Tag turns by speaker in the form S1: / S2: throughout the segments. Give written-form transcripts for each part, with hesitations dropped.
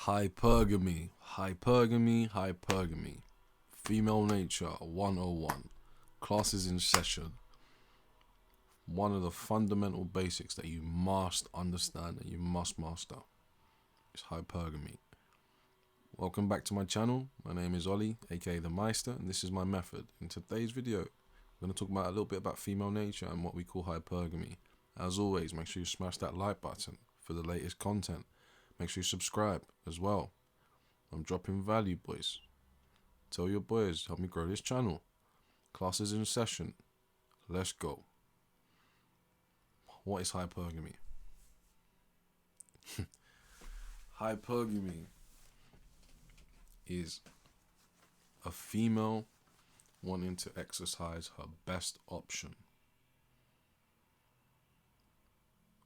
S1: Hypergamy. Female nature 101. Classes in session. One of the fundamental basics that you must understand and you must master is hypergamy. Welcome back to my channel. My name is Ollie, aka the Mizster, and this is my method. In today's video, I'm going to talk about a little bit about female nature and what we call hypergamy. As always, make sure you smash that like button for the latest content. Make sure you subscribe as well. I'm dropping value, boys. Tell your boys, help me grow this channel. Classes in session. Let's go. What is hypergamy? Hypergamy is a female wanting to exercise her best option.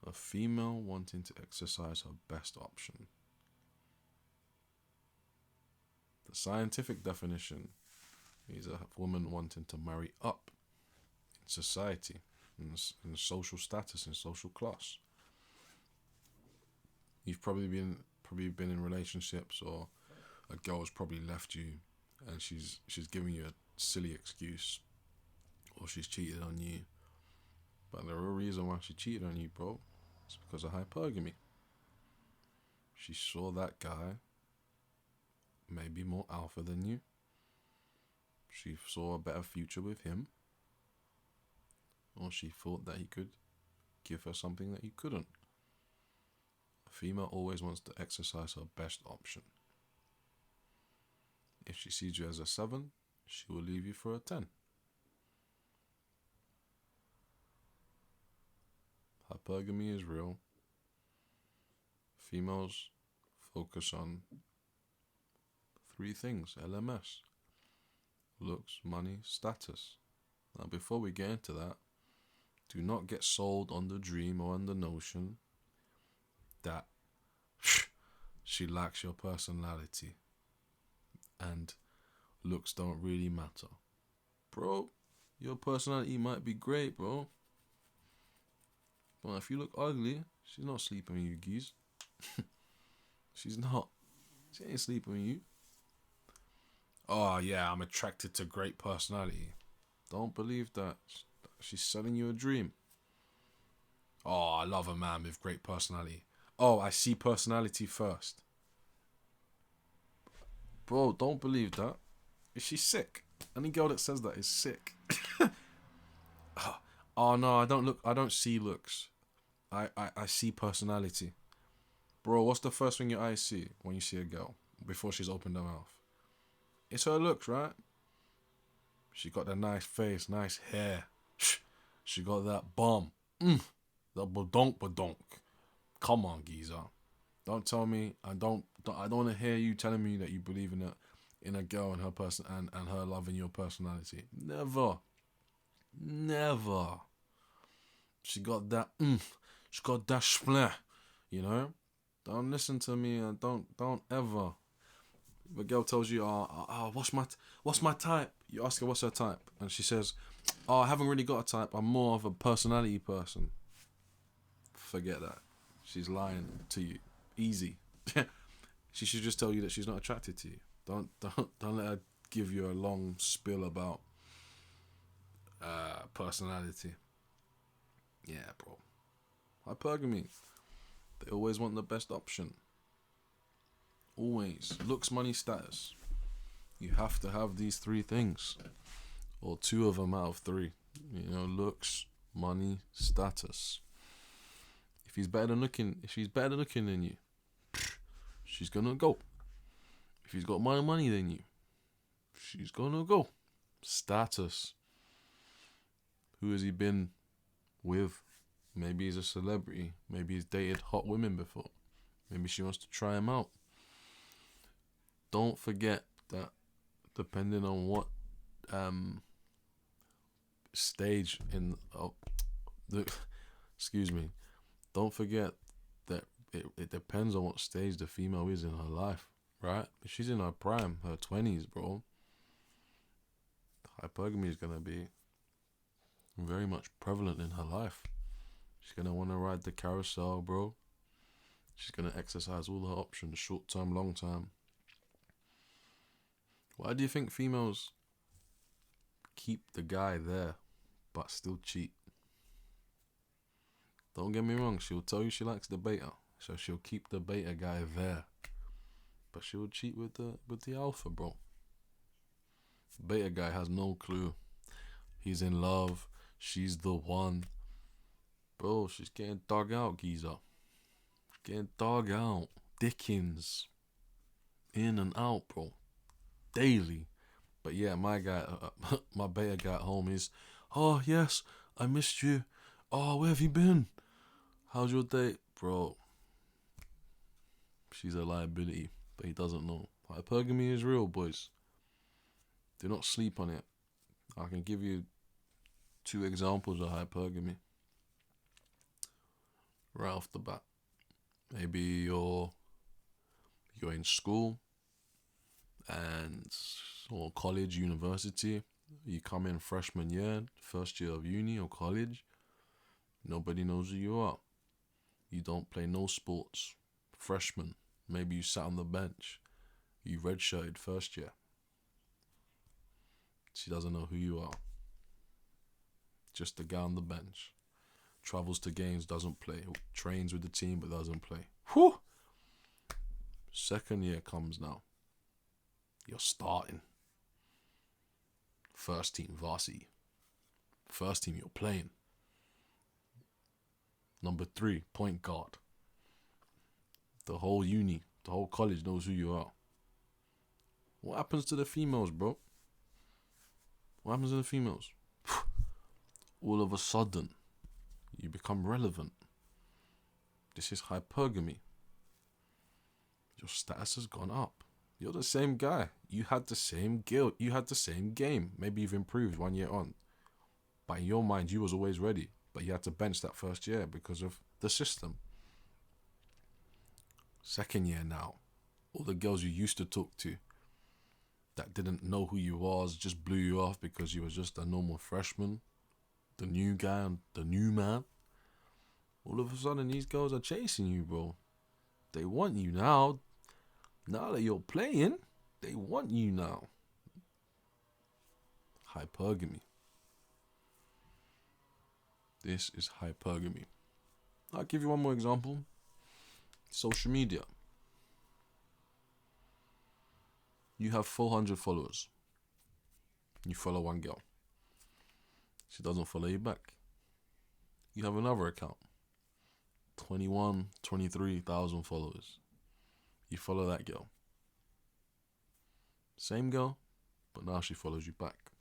S1: A female wanting to exercise her best option. The scientific definition is a woman wanting to marry up in society, in social status, in social class. You've probably been in relationships, or a girl's probably left you and she's giving you a silly excuse, or she's cheated on you. But the real reason why she cheated on you, bro, is because of hypergamy. She saw that guy maybe more alpha than you. She saw a better future with him, or she thought that he could give her something that he couldn't. A female always wants to exercise her best option. If she sees you as a 7, she will leave you for a 10. Hypergamy is real. Females focus on 3 things: LMS, looks, money, status. Now, before we get into that, do not get sold on the dream or on the notion that she lacks your personality and looks don't really matter. Bro, your personality might be great, bro. But if you look ugly, she's not sleeping with you, geez. She's not. She ain't sleeping with you. Oh, yeah, I'm attracted to great personality. Don't believe that. She's selling you a dream. Oh, I love a man with great personality. Oh, I see personality first. Bro, don't believe that. Is she sick? Any girl that says that is sick. Oh, no, I don't see looks. I see personality. Bro, what's the first thing your eyes see when you see a girl before she's opened her mouth? It's her looks, right? She got that nice face, nice hair. She got that bum. That badonk. Come on, geezer. Don't tell me. I don't want to hear you telling me that you believe in a girl and her person and her loving your personality. Never. She got that. She got that splat. You know. Don't listen to me and don't ever. If a girl tells you, what's my type? You ask her what's her type, and she says, oh, I haven't really got a type. I'm more of a personality person. Forget that. She's lying to you. Easy. She should just tell you that she's not attracted to you. Don't let her give you a long spill about personality. Yeah, bro. Hypergamy. They always want the best option. Always. Looks, money, status. You have to have these 3 things, or 2 of them out of 3. You know, looks, money, status. If she's better than looking than you, she's gonna go. If he's got more money than you, she's gonna go. Status. Who has he been with? Maybe he's a celebrity. Maybe he's dated hot women before. Maybe she wants to try him out. Don't forget that depending on what stage don't forget that it depends on what stage the female is in her life, right? If she's in her prime, her 20s, bro, hypergamy is gonna be very much prevalent in her life. She's gonna want to ride the carousel, bro. She's going to exercise all her options, short term, long term. Why do you think females keep the guy there but still cheat? Don't get me wrong, she'll tell you she likes the beta, so she'll keep the beta guy there, but she'll cheat with the alpha, bro. Beta guy has no clue. He's in love. She's the one. Bro, she's getting dug out, geezer. Getting dug out. Dickens. In and out, bro. Daily. But yeah, my guy, my beta guy at home is, oh, yes, I missed you. Oh, where have you been? How's your day? Bro. She's a liability, but he doesn't know. Hypergamy is real, boys. Do not sleep on it. I can give you 2 examples of hypergamy right off the bat. Maybe you're in school or college, university. You come in freshman year, first year of uni or college. Nobody knows who you are. You don't play no sports. Freshman. Maybe you sat on the bench. You redshirted first year. She doesn't know who you are. Just a guy on the bench. Travels to games, doesn't play. Trains with the team, but doesn't play. Whew! Second year comes now. You're starting. First team, varsity. First team, you're playing. Number 3, point guard. The whole uni, the whole college knows who you are. What happens to the females, bro? What happens to the females? All of a sudden, you become relevant. This is hypergamy. Your status has gone up. You're the same guy. You had the same guild. You had the same game. Maybe you've improved 1 year on. But in your mind, you was always ready. But you had to bench that first year because of the system. Second year now. All the girls you used to talk to that didn't know who you was, just blew you off because you was just a normal freshman, the new guy, the new man. All of a sudden, these girls are chasing you, bro. They want you now. Now that you're playing, they want you now. Hypergamy. This is hypergamy. I'll give you one more example. Social media. You have 400 followers. You follow one girl. She doesn't follow you back. You have another account. 21, 23,000 followers. You follow that girl. Same girl, but now she follows you back.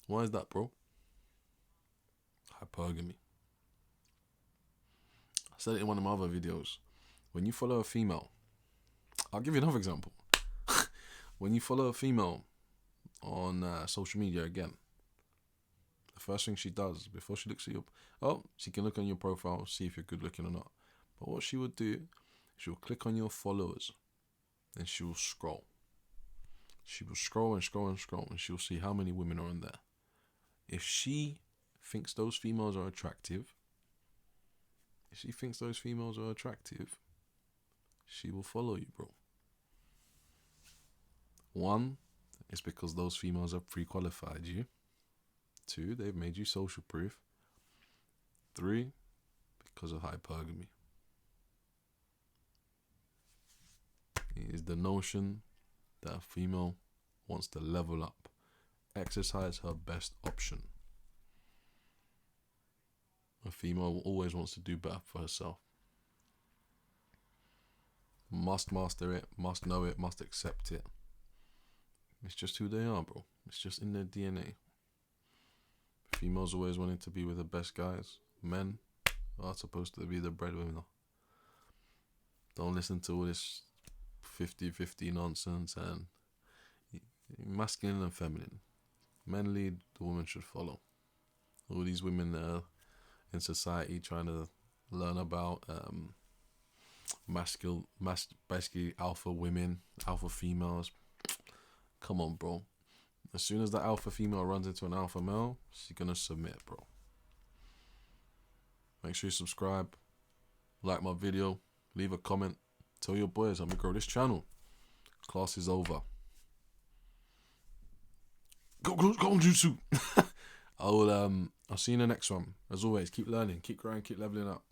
S1: Why is that, bro? Hypergamy. I said it in one of my other videos. When you follow a female, I'll give you another example. When you follow a female on social media again, the first thing she does before she looks at she can look on your profile, see if you're good looking or not. But what she would do, she'll click on your followers and she will scroll. She will scroll and scroll and scroll and she'll see how many women are on there. If she thinks those females are attractive, she will follow you, bro. 1, it's because those females have pre-qualified you. 2, they've made you social proof. 3, because of hypergamy. It is the notion that a female wants to level up, exercise her best option. A female always wants to do better for herself. Must master it, must know it, must accept it. It's just who they are, bro. It's just in their DNA. Females always wanting to be with the best guys. Men are supposed to be the breadwinner. Don't listen to all this 50-50 nonsense and masculine and feminine. Men lead, the women should follow. All these women that are in society trying to learn about basically alpha women, alpha females. Come on, bro. As soon as the alpha female runs into an alpha male, she's gonna submit, bro. Make sure you subscribe, like my video, Leave a comment. Tell your boys, help me grow this channel. Class is over. Go on, Jutsu. I'll see you in the next one. As always, keep learning, keep growing, keep leveling up.